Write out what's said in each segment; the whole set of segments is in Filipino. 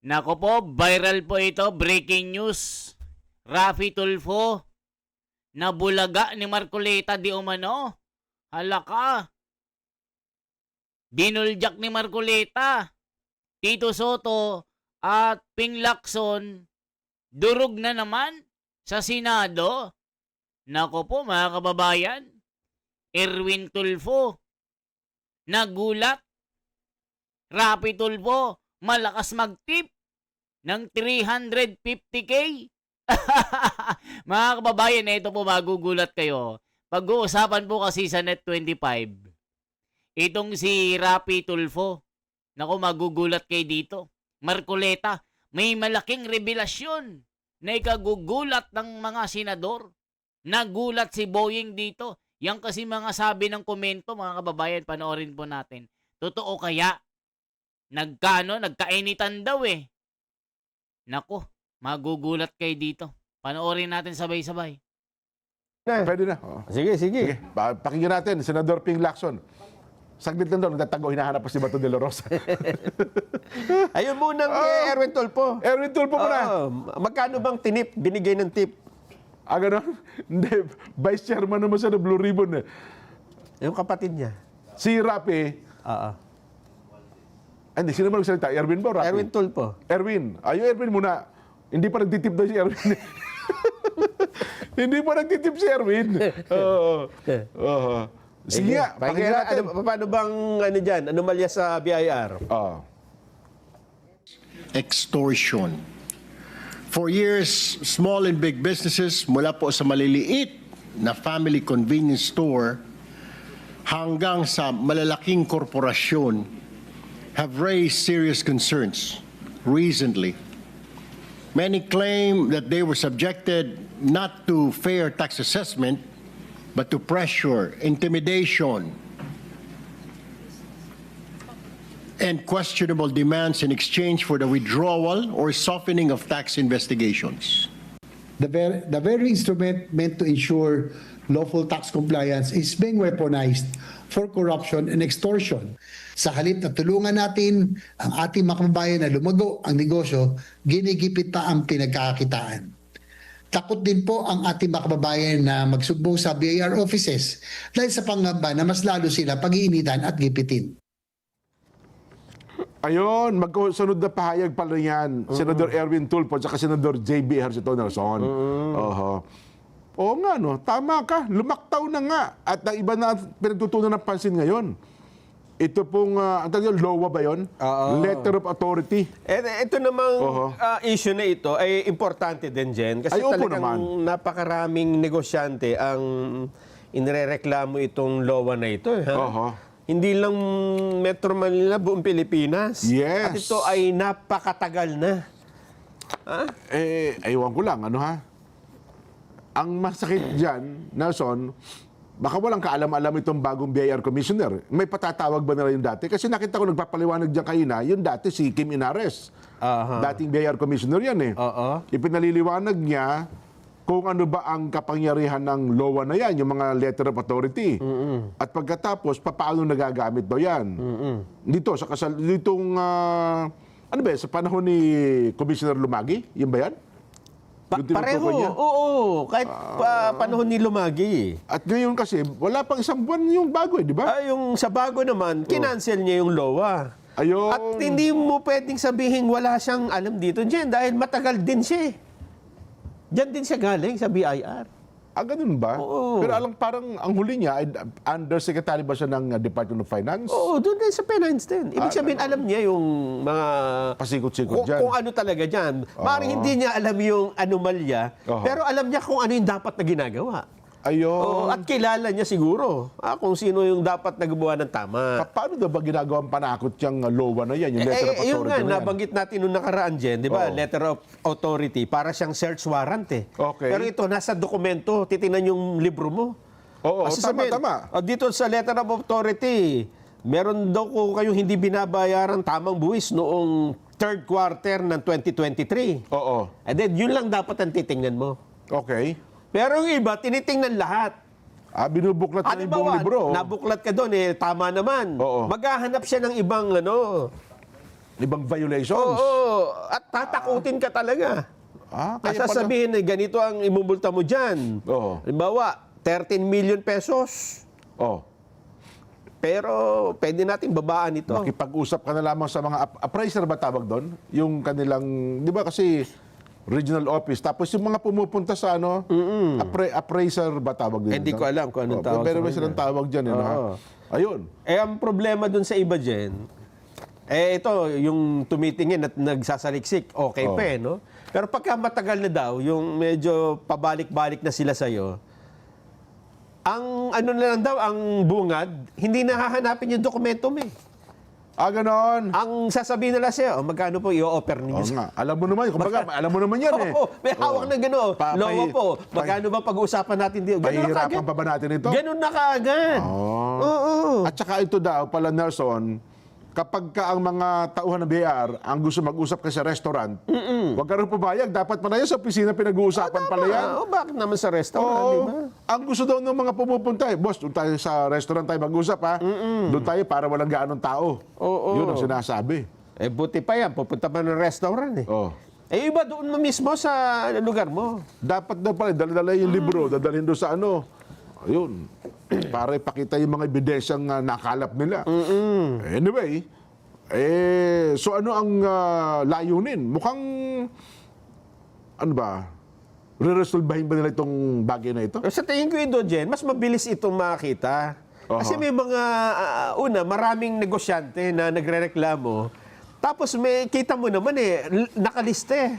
Nako po, viral po ito. Breaking news. Raffy Tulfo, nabulaga ni Marcoleta di umano. Halaka. Binuljak ni Marcoleta. Tito Soto at Ping Lacson, durog na naman sa Senado. Nako po mga kababayan, Erwin Tulfo, nagulat. Raffy Tulfo, malakas mag-tip ng 350K. Mga kababayan, ito po magugulat kayo. Pag-uusapan po kasi sa Net25, itong si Raffy Tulfo, naku, magugulat kayo dito. Marcoleta, may malaking revelasyon na ikagugulat ng mga senador. Nagulat si Boying dito. Yan kasi mga sabi ng komento, mga kababayan, panoorin po natin. Totoo kaya? Nagkainitan daw eh. Nako, magugulat kayo dito. Panoorin natin sabay-sabay. Pwede na. Oh. Sige. Sige, pakinggan natin, Senador Ping Lacson. Saglit lang doon, nagtatago, hinahanap pa si Bato de la Rosa. Ayun muna Erwin Tulfo. Erwin Tulfo muna. Magkano bang tinip? Binigay ng tip? Gano'n? Hindi, Vice Chairman naman siya ng Blue Ribbon. Yung kapatid niya. Si Raffy, hindi, sino ba nagsalita? Erwin ba o Raffy? Erwin Tulfo. Erwin. Yung Erwin muna. Hindi pa nagtitip daw si Erwin. Hindi pa nagtitip si Erwin. Sige nga, pakinggan natin. Paano bang dyan? Anomalya sa BIR? Extortion. For years, small and big businesses, mula po sa maliliit na family convenience store hanggang sa malalaking korporasyon, have raised serious concerns recently. Many claim that they were subjected not to fair tax assessment, but to pressure, intimidation, and questionable demands in exchange for the withdrawal or softening of tax investigations. The very instrument meant to ensure lawful tax compliance is being weaponized for corruption and extortion. Sa halip na tulungan natin ang ating mga kababayan na lumago ang negosyo, ginigipit pa ang pinagkakakitaan. Takot din po ang ating mga kababayan na magsumbong sa BIR offices dahil sa pangamba na mas lalo sila pag-iinitan at gipitin. Ayun, magkasunod na pahayag pala yan. Senador Erwin Tulfo at Senador J.B. Ejercito Nelson. Oo nga, no? Tama ka. Lumaktaw na nga. At ang iba na pinagtutunan ng pansin ngayon. Ito pong, ang tawag yun, LOA ba yun? Letter of Authority. Ito namang issue na ito ay importante din, Jen. Kasi talagang napakaraming negosyante ang inirereklamo itong LOA na ito. Hindi lang Metro Manila, buong Pilipinas. Yes. At ito ay napakatagal na. Ewan ko lang, ano ha? Ang masakit dyan, Nelson, baka walang kaalam-alam itong bagong BIR Commissioner. May patatawag ba nila yung dati? Kasi nakita ko nagpapaliwanag dyan kanina, yung dati si Kim Inares. Dating BIR Commissioner yan eh. Ipinaliliwanag niya kung ano ba ang kapangyarihan ng LOA na yan, yung mga letter of authority. At pagkatapos, paano nagagamit daw yan? Dito, ditong, ano ba, sa panahon ni Commissioner Lumagi, yun ba yan? Pareho, oo. Kahit panahon ni Lumagi. At ngayon kasi, wala pang isang buwan yung bago eh, di ba? Yung sa bago naman, kinancel niya yung LOA. Ayun. At hindi mo pwedeng sabihin wala siyang alam dito, Jen, dahil matagal din siya. Diyan din siya galing sa BIR. Ganun ba? Oo. Pero parang ang huli niya, undersecretary ba siya ng Department of Finance? Oo, doon din sa finance din. Ibig sabihin, alam niya yung mga... Pasikot-sikot dyan. Kung ano talaga dyan. Maaaring hindi niya alam yung anomalya, pero alam niya kung ano yung dapat na ginagawa. Ayun. At kilala niya siguro kung sino yung dapat na gumawa ng tama. Paano daw ba ginagawang panakot yung LOA na yan? Yung letter of authority yung nga, na yan? nabanggit natin nung nakaraan, Jen, di ba? Letter of authority, para siyang search warrant eh. Okay. Pero ito, nasa dokumento, titingnan yung libro mo. Oo, Tama. tama. Dito sa letter of authority, meron daw kung kayong hindi binabayaran tamang buwis noong third quarter ng 2023. Oo. And then, yun lang dapat ang titingnan mo. Okay. Pero yung iba, tinitingnan lahat. Binubuklat na yung buong libro. Nabuklat ka doon, tama naman. Oo. Maghahanap siya ng ibang, ibang violations. Oo, at tatakutin ka talaga. Kaya At sasabihin, ganito ang imumulta mo dyan. Oo. Halimbawa, 13 million pesos. Oh, Pero pwede natin babaan ito. makipag-usap ka na lamang sa mga appraiser ba tawag doon? Yung kanilang, di ba kasi regional office. Tapos yung mga pumupunta sa appraiser ba tawag din? Hindi ko alam kung anong tawag Pero sa may silang kanila. tawag dyan. Oo. Ayun. Ang problema dun sa iba dyan, ito, yung tumitingin at nagsasaliksik, okay Oo. pa no? Pero pagka matagal na daw, yung medyo pabalik-balik na sila sa'yo, ang ano na lang daw, ang bungad, hindi nahahanapin yung dokumento mo eh. Ganon. Ang sasabihin nila sa'yo, magkano po i-offer ninyo? Oo nga. Alam mo naman, kumbaga, alam mo naman yan eh. Oo, may hawak na gano'n. Lowa po, magkano ba pag-uusapan natin dito? Ganun na Pahihirapan kaagad. pa ba natin ito? Ganun na kaagad. Oo. At saka ito daw, pala Nelson, kapag ka ang mga tauhan ng BIR ang gusto mag-usap ka sa restaurant, huwag ka rin pumayag. Dapat pa na yan sa opisina pinag-uusapan pala yan. Bakit naman sa restaurant, Oo. di ba? Ang gusto daw ng mga pumupunta, boss, doon tayo sa restaurant tayo mag-usap ha. Doon tayo para walang gaanong tao. Oo. Yun ang sinasabi. Buti pa yan, pupunta pa ng restaurant eh. Oh. Iba doon mo mismo sa lugar mo. Dapat daw pala, dala-dala yung libro, dadalhin doon sa ano. Ayun. Para ipakita yung mga ebidensyang nakalap nila. Anyway, so ano ang layunin? Mukhang, ano ba, re-resolbahin ba nila itong bagay na ito? Sa tingin ko ito, Jen, mas mabilis itong makita. Kasi may mga, maraming negosyante na nagrereklamo. Tapos may, kita mo naman nakalista eh.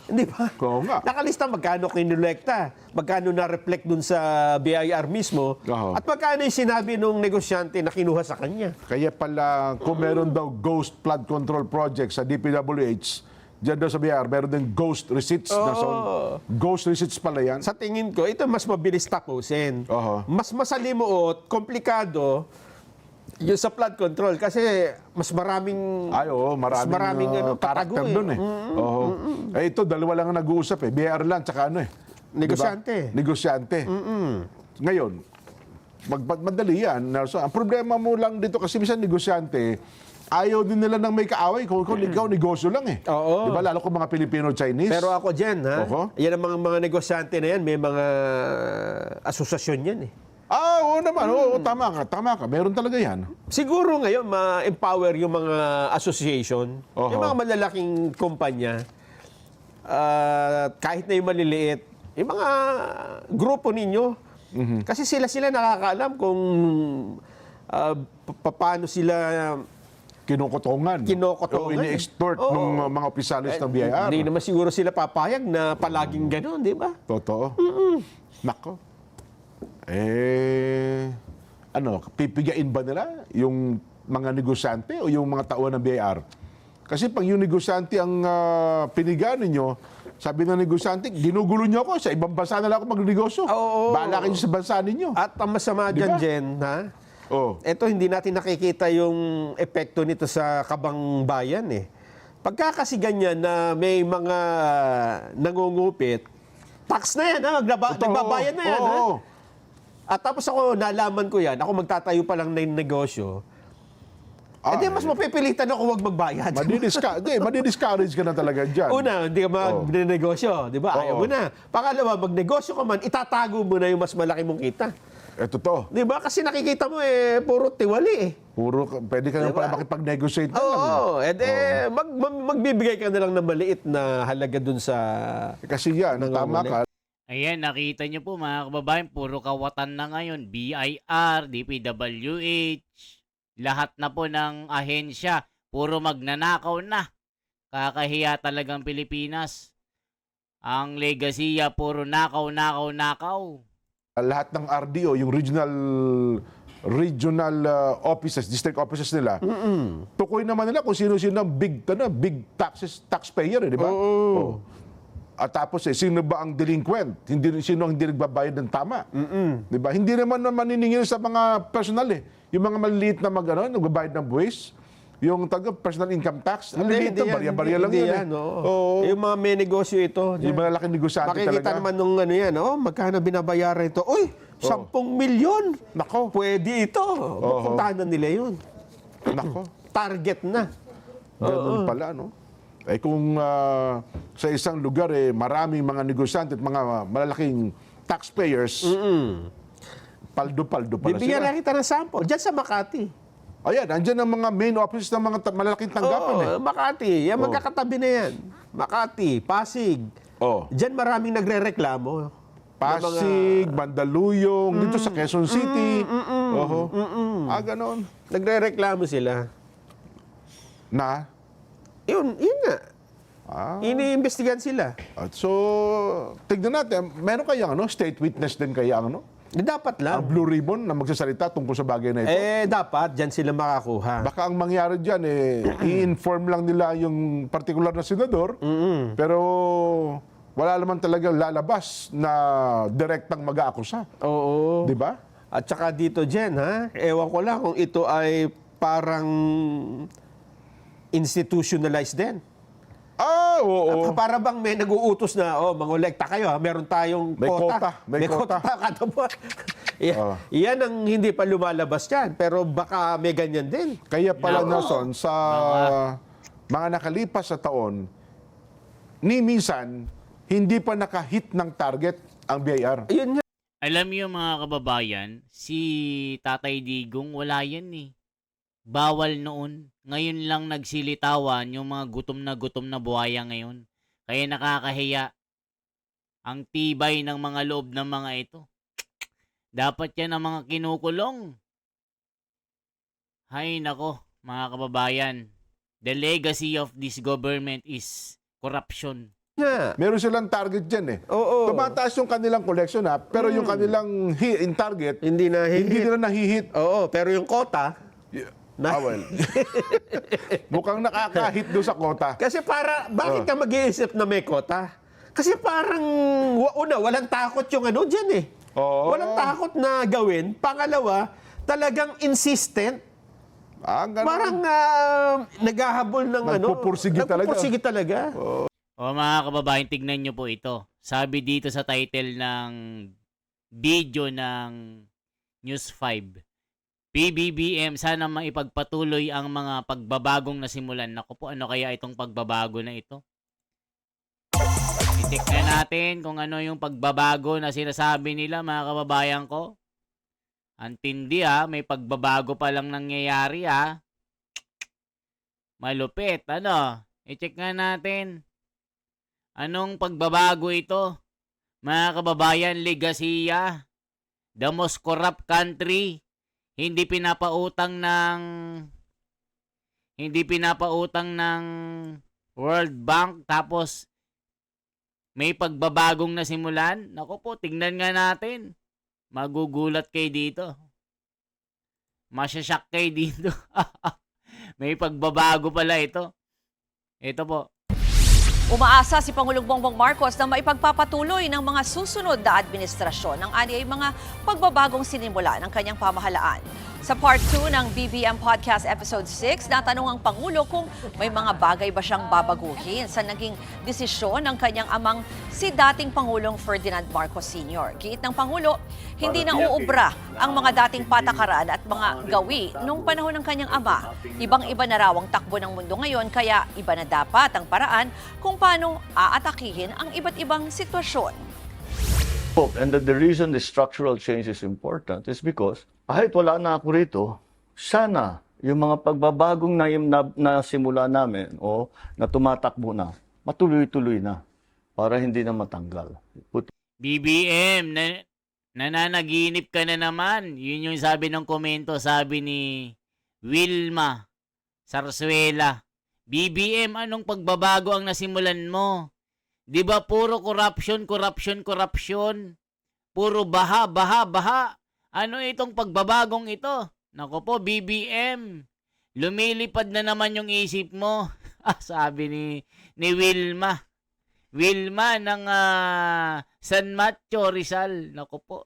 Hindi ba? Oo nga. Nakalista magkano kinolekta, magkano na-reflect dun sa BIR mismo, Oo. at magkano yung sinabi nung negosyante na kinuha sa kanya. Kaya pala, kung meron daw ghost flood control project sa DPWH, dyan daw sa BIR, meron din ghost receipts. Ghost receipts pala yan. Sa tingin ko, ito mas mabilis tapusin. Oo. Mas masalimuot, komplikado, yung sa flood control kasi mas maraming Maraming, maraming character tatago doon eh. Oo. Ito, dalawa lang ang nag-uusap eh. BIR lang, tsaka ano eh. Negosyante. Diba? Negosyante. Ngayon, madali yan, Nelson. Ang problema mo lang dito kasi minsan negosyante, ayaw din nila ng may kaaway kung ikaw negosyo lang eh. Oo. Diba? Lalo kung mga Filipino-Chinese. Pero ako dyan, Oho. yan ang mga negosyante na yan, may mga asosasyon yan eh. Oo naman. Oo, tama ka. Meron talaga yan. Siguro ngayon, ma-empower yung mga association, Oho. yung mga malalaking kumpanya, kahit na yung maliliit, yung mga grupo ninyo, kasi sila nakakaalam kung paano sila Kinukotongan. Kinokotongan. O ini-extort Oo. ng mga opisyalis ng BIR. Hindi naman siguro sila papayag na palaging gano'n, di ba? Totoo. Nako. Pipigain ba nila yung mga negosyante o yung mga tauhan ng BIR? Kasi pag yung negosyante ang pinigaan ninyo, sabi ng negosyante, ginugulo niyo ako, sa ibang bansa na lang ako magnegosyo. Oo. Bahala kayo sa bansa ninyo. At ang masama Di dyan, ba? Jen, Ito, hindi natin nakikita yung epekto nito sa kabang bayan eh. Pagka kasi ganyan na may mga nangungupit, tax na yan, nagbabayad na yan. Oo. At tapos ako, nalaman ko yan, ako magtatayo pa lang ng negosyo, mas mapipilitan ako huwag magbayad. Madi-discourage ka na talaga dyan. Una, hindi ka magnegosyo, di ba? Ayaw mo na. Pangalawa, magnegosyo ka man, itatago mo na yung mas malaki mong kita. Totoo. Di ba? Kasi nakikita mo puro tiwali eh. Pwede ka na pala makipag-negotiate na lang. Oo. Magbibigay ka na lang ng maliit na halaga dun sa... Kasi yan, tama ka. Ayan, nakita nyo po mga kababayan, puro kawatan na ngayon. BIR, DPWH, lahat na po ng ahensya, puro magnanakaw na. Kakahiya talagang Pilipinas. Ang legasiya, puro nakaw. Lahat ng RDO, yung regional offices, district offices nila, tukoy naman nila kung sino-sino ang big taxpayer, di ba? Oo. At tapos sino ba ang delinquent? Sino ang hindi nagbabayad ng tama? Di ba? Hindi naman maniningil sa mga personal eh. Yung mga maliliit na nagbabayad ng buwis, yung personal income tax, maliliit na, barya-barya lang yan. Oo. Yung mga may negosyo ito. Yung mga laking negosyante talaga. Makikita naman nung magkano binabayaran ito. Uy, 10 milyon. Nako. Pwede ito. Pupuntahan na nila yun. Nako. Target na. Ganun pala, no? Eh kung sa isang lugar maraming mga negosyante at mga malalaking taxpayers, paldo-paldo pala Bibigyan sila. na kita ng sample. Diyan sa Makati. Ayan, andyan ang mga main office ng mga malalaking tanggapan Makati. Yan, magkakatabi na yan. Makati, Pasig. Diyan maraming nagre-reklamo. Pasig, Mandaluyong, dito sa Quezon City. Ganon. Nagre-reklamo sila. Na? Yun nga. Iniimbestigahan sila. At so, tignan natin, meron kayang state witness din kaya Dapat lang. ang Blue Ribbon na magsasalita tungkol sa bagay na ito? Dapat. Diyan sila makakuha. Baka ang mangyari dyan, i-inform lang nila yung particular na senador, pero wala naman talagang lalabas na direktang mag-aakusa. Oo. Di ba? At saka dito, Jen, ewan ko lang kung ito ay parang institutionalized din. Oo. At para bang may nag-uutos na, mangolekta kayo, meron tayong May quota. quota, may quota. kada buwan. Yan ang hindi pa lumalabas yan, pero baka may ganyan din. Kaya pala, Nelson, sa mga nakalipas sa taon, minsan, hindi pa nakahit ng target ang BIR. Ayun nga. Alam niyo mga kababayan, si Tatay Digong wala yan eh. Bawal noon. Ngayon lang nagsilitawan yung mga gutom na buhaya ngayon. Kaya nakakahiya. Ang tibay ng mga loob ng mga ito. Dapat yan ang mga kinukulong. Hay nako, mga kababayan. The legacy of this government is corruption. Meron silang target dyan Oo. Tumataas yung kanilang collection pero yung kanilang in target, Hindi na hindi nila nahihit. Oo, pero yung quota, Well, mukhang nakakahit doon sa quota. kasi bakit ka mag-iisip na may quota? Kasi parang, walang takot yung dyan eh. Oo. Walang takot na gawin. Pangalawa, talagang insistent. Ganun. Parang naghahabol ng Nagpupursige talaga. Nagpupursige talaga. O mga kababayan, tignan nyo po ito. Sabi dito sa title ng video ng News 5. PBBM, sana maipagpatuloy ang mga pagbabagong nasimulan. Naku po, ano kaya itong pagbabago na ito? I-check na natin kung ano yung pagbabago na sinasabi nila, mga kababayan ko. Antindi may pagbabago pa lang nangyayari Malupit, I-check nga natin. Anong pagbabago ito? Mga kababayan, legasiya. The most corrupt country. Hindi pinapautang ng World Bank tapos may pagbabagong nasimulan. Naku po, tignan nga natin. Magugulat kayo dito. Masyasyak kayo dito. May pagbabago pala ito. Ito po. Umaasa si Pangulong Bongbong Marcos na maipagpapatuloy ng mga susunod na administrasyon ang anyay mga pagbabagong sinimula ng kanyang pamahalaan. Sa Part 2 ng BBM Podcast Episode 6, natanong ang Pangulo kung may mga bagay ba siyang babaguhin sa naging desisyon ng kanyang amang si dating Pangulong Ferdinand Marcos Sr. Giit ng Pangulo, hindi na uubra ang mga dating patakaran at mga gawi nung panahon ng kanyang ama. Ibang-iba na raw ang takbo ng mundo ngayon, kaya iba na dapat ang paraan kung paano aatakihin ang iba't ibang sitwasyon. And the reason the structural change is important is because kahit wala na ako rito, sana yung mga pagbabagong nasimula namin o na tumatakbo na, matuloy-tuloy na para hindi na matanggal. BBM, nananaginip ka na naman. Yun yung sabi ng komento, sabi ni Wilma Sarsuela. BBM, anong pagbabago ang nasimulan mo? Di ba puro corruption? Puro baha. Ano itong pagbabagong ito? Nako po, BBM. Lumilipad na naman yung isip mo. Sabi ni Wilma. Wilma ng San Mateo, Rizal. Nako po.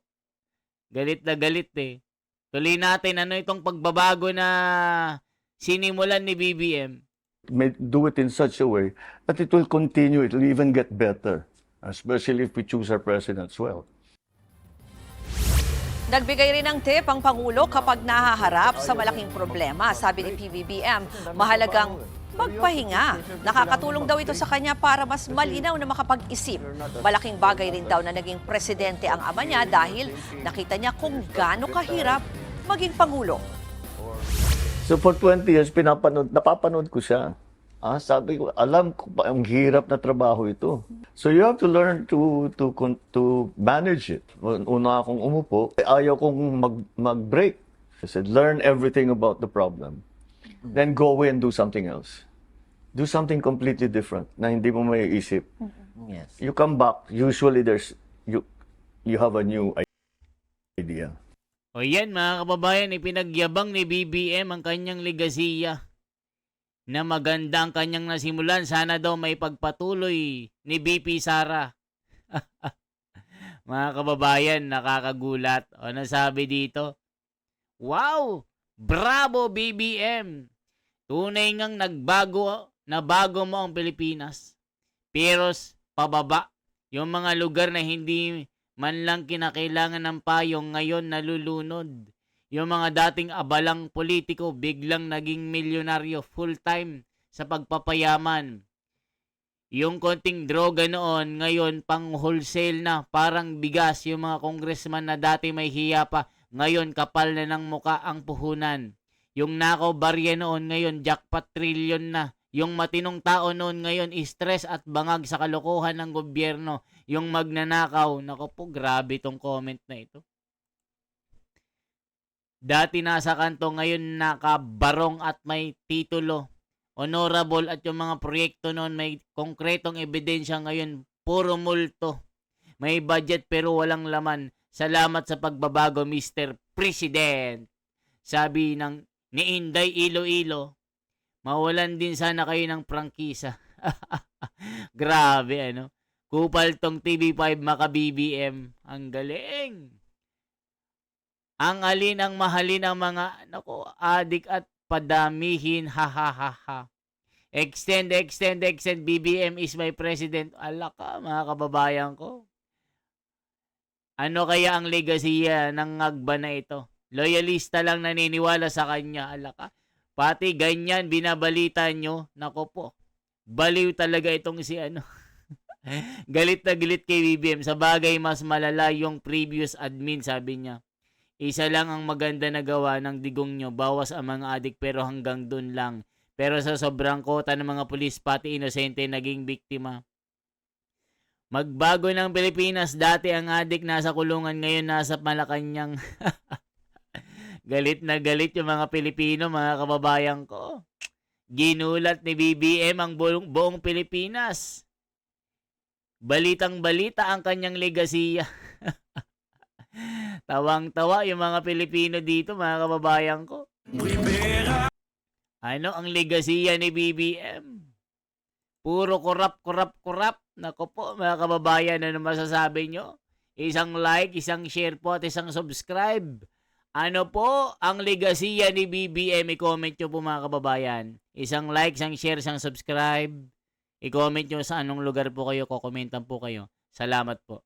Galit na galit Tuloy natin, ano itong pagbabago na sinimulan ni BBM? Do it in such a way that it will continue, it will even get better, especially if we choose our president as well. Nagbigay rin ng tip ang Pangulo kapag nahaharap sa malaking problema. Sabi ni PBBM, mahalagang magpahinga. Nakakatulong daw ito sa kanya para mas malinaw na makapag-isip. Malaking bagay rin daw na naging presidente ang ama niya dahil nakita niya kung gaano kahirap maging pangulo. So for 20 years, napapanood ko siya. Sabi ko, alam ko pa, ang hirap na trabaho ito. So you have to learn to manage it. Una akong umupo, ayaw kong mag-break. I said, learn everything about the problem. Then go away and do something else. Do something completely different na hindi mo maiisip. Yes. You come back, usually you have a new idea. O yan mga kababayan, ipinagyabang ni BBM ang kanyang legasiya na maganda ang kanyang nasimulan. Sana daw may pagpatuloy ni BP Sara. Mga kababayan, nakakagulat. O nasabi dito, wow! Bravo BBM! Tunay ngang nabago mo ang Pilipinas. Pero pababa, yung mga lugar na hindi man lang kinakailangan ng payong ngayon nalulunod. Yung mga dating abalang politiko biglang naging milyonaryo full-time sa pagpapayaman. Yung konting droga noon, ngayon pang wholesale na, parang bigas. Yung mga congressman na dati may hiya pa, ngayon kapal na ng muka ang puhunan. Yung nakaw barya noon, ngayon jackpot trillion na. Yung matinong tao noon ngayon, stress at bangag sa kalokohan ng gobyerno. Yung magnanakaw, nako po, grabe tong comment na ito. Dati nasa kanto, ngayon nakabarong at may titulo. Honorable at yung mga proyekto noon may konkretong ebidensya, ngayon puro multo. May budget pero walang laman. Salamat sa pagbabago, Mr. President. Sabi ni Inday Iloilo, mawalan din sana kayo ng prangkisa. Grabe, ano? Kupal tong TV5 maka BBM. Ang galing. Ang alin ang mahalin ang mga adik at padamihin. Ha ha ha ha. Extend BBM is my president. Ala ka, mga kababayan ko. Ano kaya ang legasiya ng ngagba na ito? Loyalista lang naniniwala sa kanya. Ala ka. Pati ganyan binabalita nyo. Nako po. Baliw talaga itong si ano. Galit na galit kay BBM. Sa bagay mas malala yung previous admin, sabi niya. Isa lang ang maganda na gawa ng digong nyo. Bawas ang mga adik pero hanggang dun lang. Pero sa sobrang kota ng mga pulis, pati inosente naging biktima. Magbago ng Pilipinas. Dati ang adik nasa kulungan, ngayon nasa Malacanang. Galit na galit yung mga Pilipino, mga kababayan ko. Ginulat ni BBM ang buong Pilipinas. Balitang balita ang kanyang legasiya. Tawang-tawa yung mga Pilipino dito, mga kababayan ko. Ano ang legasiya ni BBM? Puro korap. Nako po, mga kababayan, ano masasabi nyo? Isang like, isang share po at isang subscribe. Ano po ang legasiya ni BBM? I-comment nyo po, mga kababayan. Isang like, isang share, isang subscribe. I-comment nyo sa anong lugar po kayo, kokomentan po kayo. Salamat po.